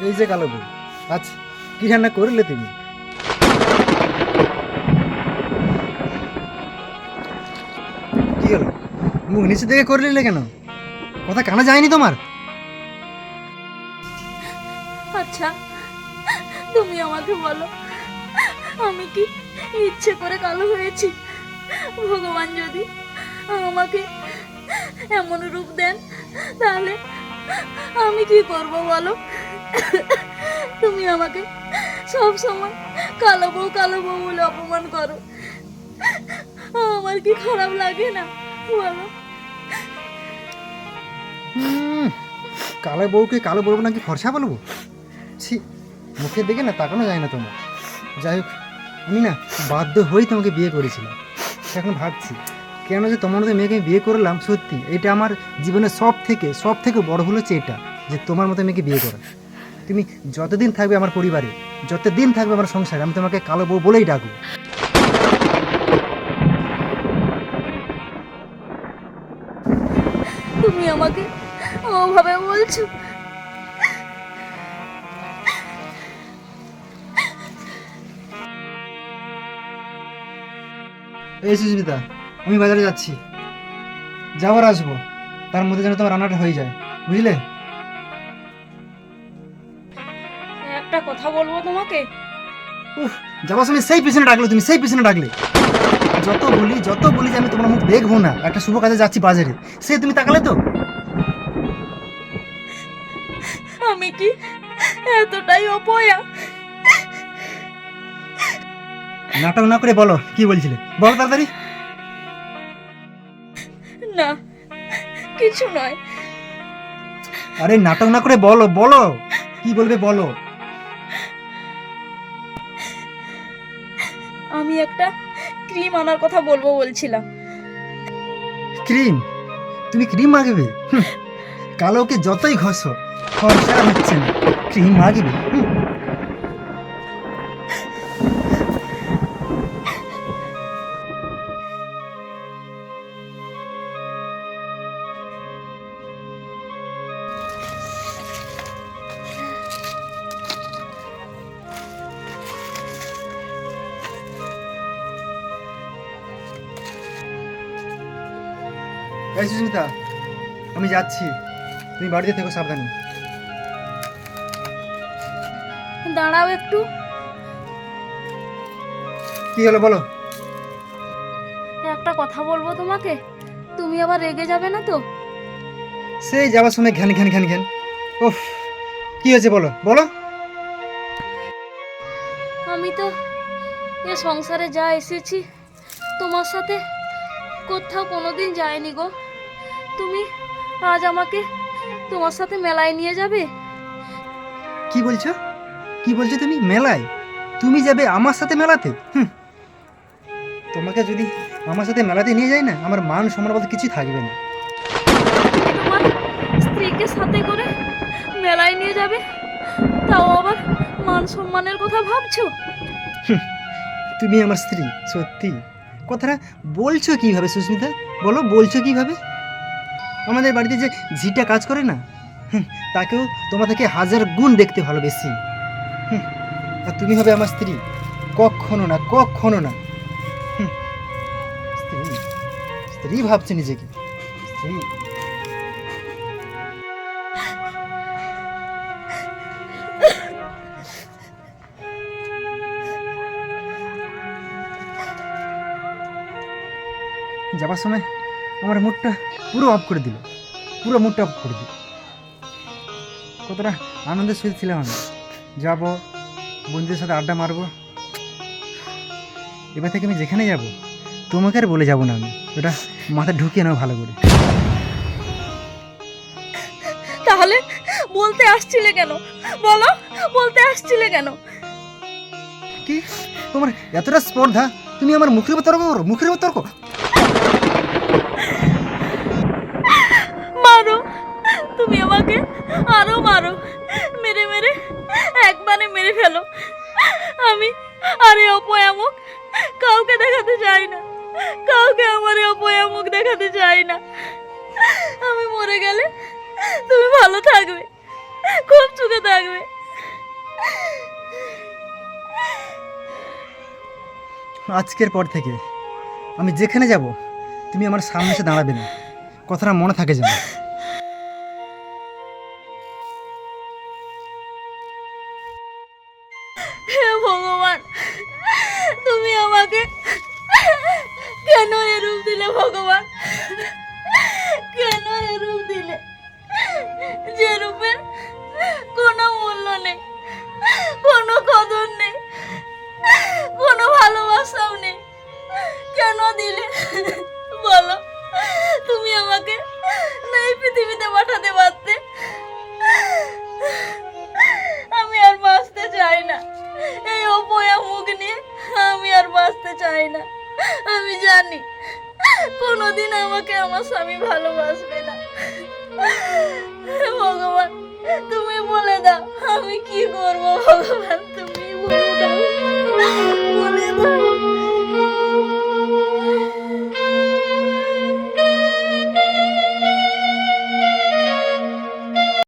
এই যে কালো বউ, আজ কি রান্না করলে তুমি? কি হলো, মুখ নিচে থেকে করলে কেন? কথা কানে যায়নি তোমার? আচ্ছা, তুমি আমাকে বলো, আমি কি ইচ্ছে করে কালো হয়েছি? ভগবান যদি আমাকে এমন রূপ দেন, তাহলে আমি কি করব বলো? তুমি আমাকে সব সময় কালো বউ বলে অপমান করো। আমার কি খারাপ লাগে না বলো? হুম, কালো বউকে কালো বলবো নাকি ফর্সা বলবো? ছি, মুখের দিকে না তাকানো যায় না তোমার। যাই হোক, আমি না বাধ্য হয়েই তোমাকে বিয়ে করেছিলাম। এখন ভাবছি কেন যে তোমার মতো মেয়েকে আমি বিয়ে করলাম। সত্যি এটা আমার জীবনের সব থেকে বড় ভুল হচ্ছে এটা, যে তোমার মতো মেয়েকে বিয়ে করা। তুমি যতদিন থাকবে আমার পরিবারে, যতদিন থাকবে আমার সংসারে, আমি তোমাকে কালো বউ বলেই ডাকবো। তুমি আমাকে ওভাবে বলছো? এই সুস্মিতা, আমি বাজারে যাচ্ছি, যাওয়ার আসবো, তার মধ্যে যেন তোমার রান্নাটা হয়ে যায়, বুঝলে? একটা কথা বলবো তোমাকে। উফ, যাওয়ার সময় সেই পিছনে ডাকলে, তুমি সেই পিছনে ডাকলে। যত বলি যে আমি তোমার মুখ দেখবো না, একটা শুভ কাজে যাচ্ছি বাজারে, সে তুমি তাকালে তো। আমি কি এতটাই অপয়া? নাটক না করে বলো কি বলছিলে, বলো তাড়াতাড়ি। না, কিছু নয়। আরে নাটক না করে বলো, বলো কি বলবে বলো। আমি একটা ক্রিম আনার কথা বলবো বলছিলাম। ক্রিম? তুমি ক্রিম মাখবে? হুঁ, কালোকে যতই ঘষো ফর্সা হচ্ছে না, ক্রিম মাখবে? হুঁ। এই সুস্মিতা, আমি যাচ্ছি, তুমি বাড়িতে থেকো সাবধানে। দাঁড়াও একটু। কি হলো বলো? একটা কথা বলবো তোমাকে, তুমি আবার রেগে যাবে না তো? সেই যাওয়ার সময় ঘ্যান ঘ্যান ঘ্যান ঘ্যান। ওফ, কি হয়েছে বলো বলো। আমি তো এ সংসারে যা এসেছি তোমার সাথে কোথাও কোনোদিন যায়নি গো। তুমি আজ আমাকে তোমার সাথে মেলায় নিয়ে যাবে? কি বলছো, কি বলছো তুমি? মেলায়? তুমি যাবে আমার সাথে মেলাতে? হুম, তোমাকে যদি আমার সাথে মেলাতে নিয়ে যাই না, আমার মান সম্মান বলতে কিছুই থাকবে না। তুমি তোমার স্ত্রীকে সাথে করে মেলায় নিয়ে যাবে, তাও আবার মান সম্মানের কথা ভাবছো? তুমি আমার স্ত্রী? সত্যি কথাটা বলছো কিভাবে সুস্মিতা, বলো বলছো কিভাবে? আমাদের বাড়িতে যে ঝিটা কাজ করে না, হুম, তাকেও তোমার থেকে হাজার গুণ দেখতে ভালোবেসি। হুম, আর তুমি হবে আমার স্ত্রী? কখনো না, কখনো না। হুম, স্ত্রী, স্ত্রী ভাবছে নিজেকে স্ত্রী। যাবার সময় আমার মুডটা পুরো অফ করে দিল, পুরো মুডটা অফ করে দিল। কতটা আনন্দের সহিত ছিলাম আমি, যাবো বন্ধুদের সাথে আড্ডা মারবো। এবার থেকে আমি যেখানে যাব তোমাকে আর বলে যাব না, আমি ওটা মাথায় ঢুকিয়ে নাও ভালো করে। তাহলে বলতে আসছিলে কেন বলো? বলতে আসছিলে কেন? কি তোমার এতটা স্পর্ধা, তুমি আমার মুখের উপর তর্ক করো, মুখের উপর তর্ক? মারো, তুমি আমাকে আরো মারো, মেরে মেরে একবারে মেরে ফেলো। আমি আরে অপয়া মুখ কাউকে দেখাতে চাই না, কাউকে আমার এই অপয়া মুখ দেখাতে চাই না। আমি মরে গেলে তুমি ভালো থাকবে, খুব সুখে থাকবে। আজকের পর থেকে আমি যেখানে যাব তুমি আমার সামনে এসে দাঁড়াবে না, কথাটা মনে থাকে যেন। হে ভগবান, তুমি আমাকে কেন এরূপ দিলে ভগবান? কেন এরূপ দিলে, যে রূপের কোনো মূল্য নেই, কোনো কদর নেই, কোনো ভালোবাসাও নেই? কেন দিলে বলো? তুমি আমাকে না এই পৃথিবীতে পাঠাতে পারতে? আমি আর বাঁচতে চাই না, এই অপয়া মুখ নিয়ে আমি আর বাঁচতে চাই না। আমি জানি কোনোদিন আমাকে আমার স্বামী ভালোবাসবে না। ভগবান, তুমি বলে দাও আমি কি করবো? ভগবান,